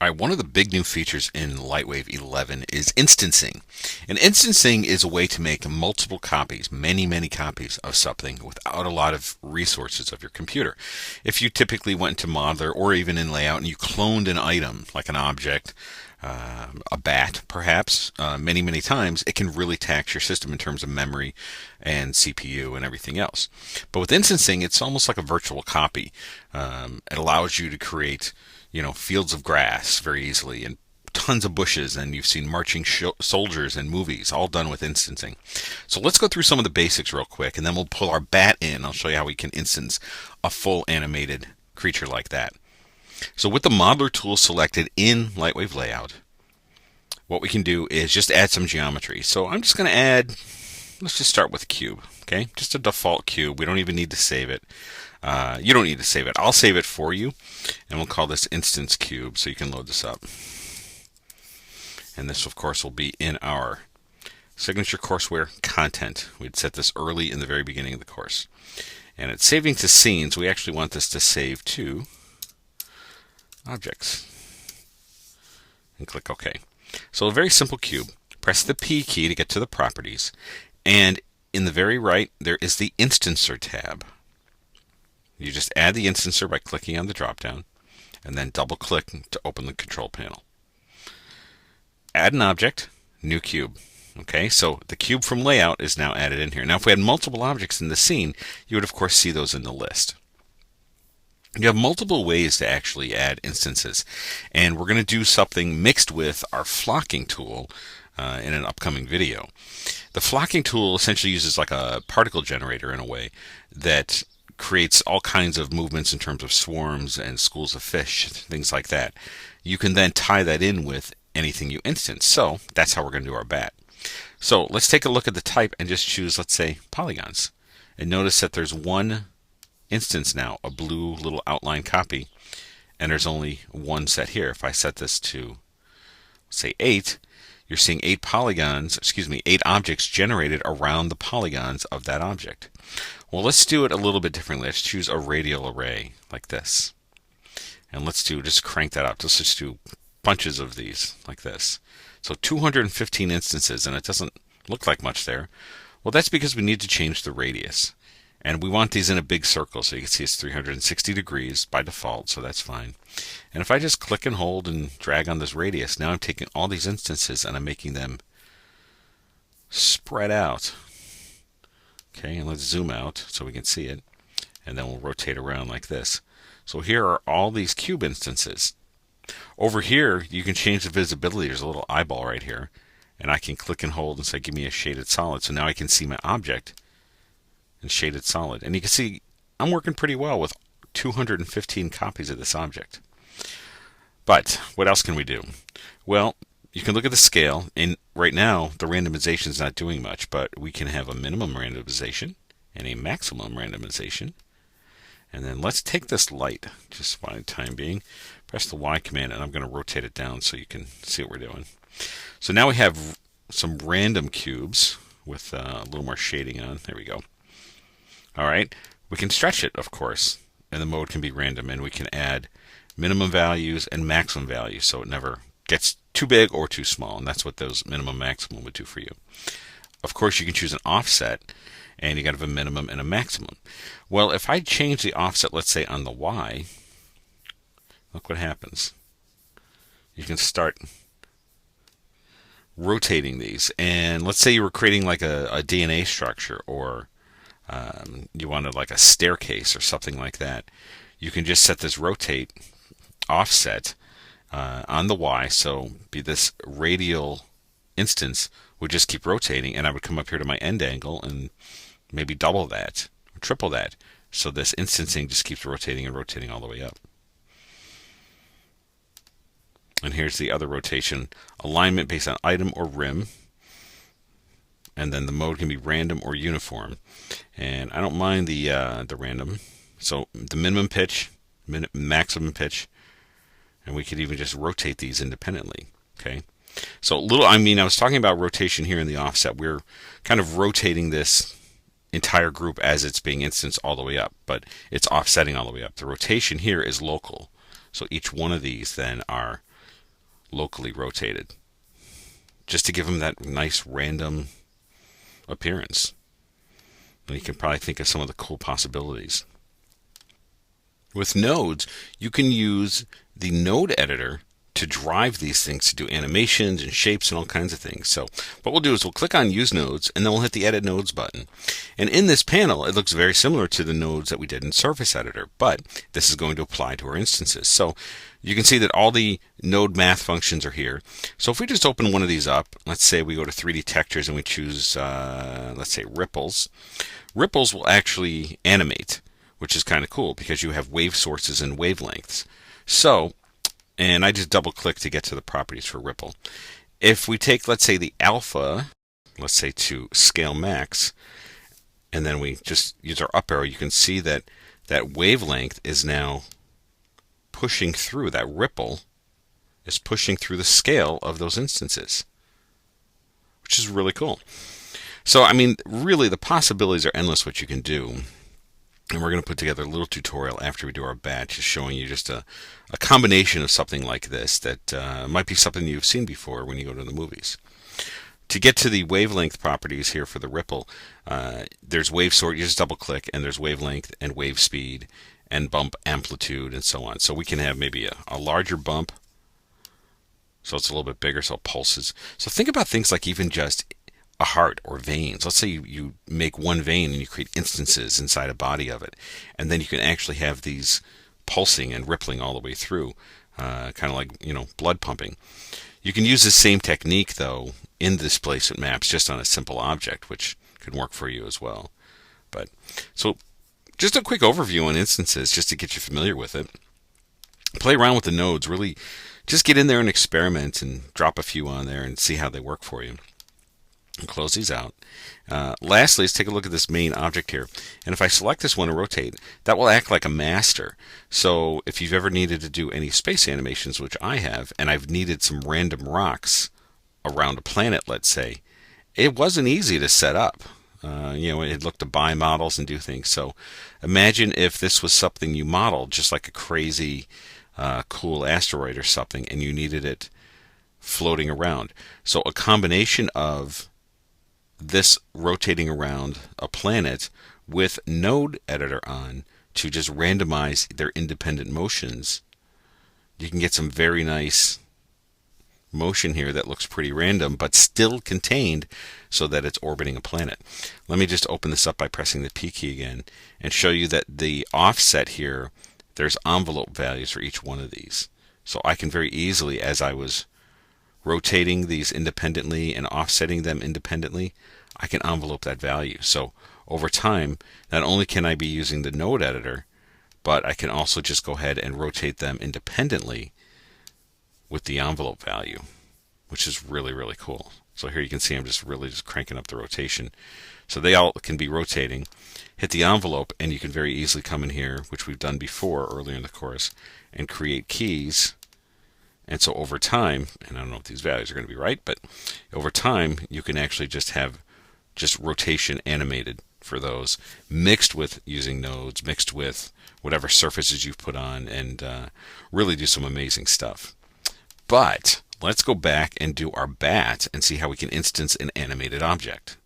All right, one of the big new features in Lightwave 11 is instancing. And instancing is a way to make multiple copies, many copies of something without a lot of resources of your computer. If you typically went into Modeler or even in Layout and you cloned an item, like an object, a bat perhaps, many times, it can really tax your system in terms of memory and CPU and everything else. But with instancing, it's almost like a virtual copy. It allows you to create fields of grass very easily and tons of bushes, and you've seen marching soldiers in movies, all done with instancing. So let's go through some of the basics real quick, and then we'll pull our bat in. I'll show you how we can instance a full animated creature like that. So with the modeler tool selected in Lightwave Layout, what we can do is just add some geometry. So I'm just going to add, let's just start with a cube, okay? Just a default cube. We don't even need to save it. You don't need to save it. I'll save it for you, and we'll call this instance cube so you can load this up. And this, of course, will be in our signature courseware content. We'd set this early in the very beginning of the course. And it's saving to scenes. We actually want this to save to objects. And click OK. So a very simple cube. Press the P key to get to the properties. And in the very right, there is the Instancer tab. You just add the instancer by clicking on the drop-down and then double-click to open the control panel. Add an object, new cube. Okay, so the cube from Layout is now added in here. Now, if we had multiple objects in the scene, you would, of course, see those in the list. You have multiple ways to actually add instances, and we're going to do something mixed with our flocking tool in an upcoming video. The flocking tool essentially uses like a particle generator in a way that creates all kinds of movements in terms of swarms and schools of fish, things like that. You can then tie that in with anything you instance. So that's how we're going to do our bat. So let's take a look at the type and just choose, let's say, polygons. And notice that there's one instance now, a blue little outline copy, and there's only one set here. If I set this to, say, 8, you're seeing 8 objects generated around the polygons of that object. Well, let's do it a little bit differently. Let's choose a radial array like this. And let's just crank that up. Let's just do bunches of these like this. So 215 instances, and it doesn't look like much there. Well, that's because we need to change the radius. And we want these in a big circle, so you can see it's 360 degrees by default, so that's fine. And if I just click and hold and drag on this radius, now I'm taking all these instances and I'm making them spread out. Okay, and let's zoom out so we can see it. And then we'll rotate around like this. So here are all these cube instances. Over here, you can change the visibility. There's a little eyeball right here. And I can click and hold and say, give me a shaded solid. So now I can see my object in shaded solid. And you can see I'm working pretty well with 215 copies of this object. But what else can we do? Well, you can look at the scale, and right now the randomization is not doing much, but we can have a minimum randomization and a maximum randomization. And then let's take this light, just by the time being, press the Y command, and I'm going to rotate it down so you can see what we're doing. So now we have some random cubes with a little more shading on. There we go. All right, we can stretch it, of course, and the mode can be random, and we can add minimum values and maximum values so it never gets too big or too small, and that's what those minimum maximum would do for you. Of course, you can choose an offset, and you got to have a minimum and a maximum. Well, if I change the offset, let's say on the Y, look what happens. You can start rotating these, and let's say you were creating like a DNA structure, or you wanted like a staircase or something like that. You can just set this rotate offset on the Y, so be this radial instance would just keep rotating, and I would come up here to my end angle and maybe double that, or triple that, so this instancing just keeps rotating and rotating all the way up. And here's the other rotation, alignment based on item or rim, and then the mode can be random or uniform. And I don't mind the random, so the minimum pitch, maximum pitch, and we could even just rotate these independently. Okay, so I was talking about rotation here in the offset. We're kind of rotating this entire group as it's being instanced all the way up, but it's offsetting all the way up. The rotation here is local, so each one of these then are locally rotated, just to give them that nice random appearance. And you can probably think of some of the cool possibilities. With nodes, you can use the node editor to drive these things to do animations and shapes and all kinds of things. So what we'll do is we'll click on Use Nodes, and then we'll hit the Edit Nodes button. And in this panel, it looks very similar to the nodes that we did in Surface Editor, but this is going to apply to our instances. So you can see that all the node math functions are here. So if we just open one of these up, let's say we go to 3D Textures and we choose, let's say ripples. Ripples will actually animate, which is kind of cool because you have wave sources and wavelengths. So, and I just double click to get to the properties for ripple. If we take, let's say, the alpha, let's say to scale max, and then we just use our up arrow, you can see that that wavelength is now pushing through, that ripple is pushing through the scale of those instances, which is really cool. So, I mean, really the possibilities are endless what you can do. And we're going to put together a little tutorial after we do our batch, just showing you just a combination of something like this that might be something you've seen before when you go to the movies. To get to the wavelength properties here for the ripple, there's wave sort. You just double click, and there's wavelength and wave speed and bump amplitude and so on. So we can have maybe a larger bump, so it's a little bit bigger, so it pulses. So think about things like even just a heart or veins. Let's say you make one vein and you create instances inside a body of it, and then you can actually have these pulsing and rippling all the way through, kind of like, you know, blood pumping. You can use the same technique though in the displacement maps just on a simple object, which can work for you as well. But so just a quick overview on instances just to get you familiar with it. Play around with the nodes, really just get in there and experiment and drop a few on there and see how they work for you. And close these out. Lastly, let's take a look at this main object here. And if I select this one and rotate, that will act like a master. So if you've ever needed to do any space animations, which I have, and I've needed some random rocks around a planet, let's say, it wasn't easy to set up. You know, it looked to buy models and do things. So imagine if this was something you modeled, just like a crazy cool asteroid or something, and you needed it floating around. So a combination of this rotating around a planet with node editor on to just randomize their independent motions, you can get some very nice motion here that looks pretty random but still contained so that it's orbiting a planet. Let me just open this up by pressing the P key again and show you that the offset here, there's envelope values for each one of these. So I can very easily, as I was rotating these independently and offsetting them independently, I can envelope that value. So over time, not only can I be using the node editor, but I can also just go ahead and rotate them independently with the envelope value, which is really, really cool. So here you can see I'm just really just cranking up the rotation. So they all can be rotating. Hit the envelope, and you can very easily come in here, which we've done before earlier in the course, and create keys. And so over time, and I don't know if these values are going to be right, but over time you can actually just have just rotation animated for those, mixed with using nodes, mixed with whatever surfaces you've put on, and really do some amazing stuff. But let's go back and do our bat and see how we can instance an animated object.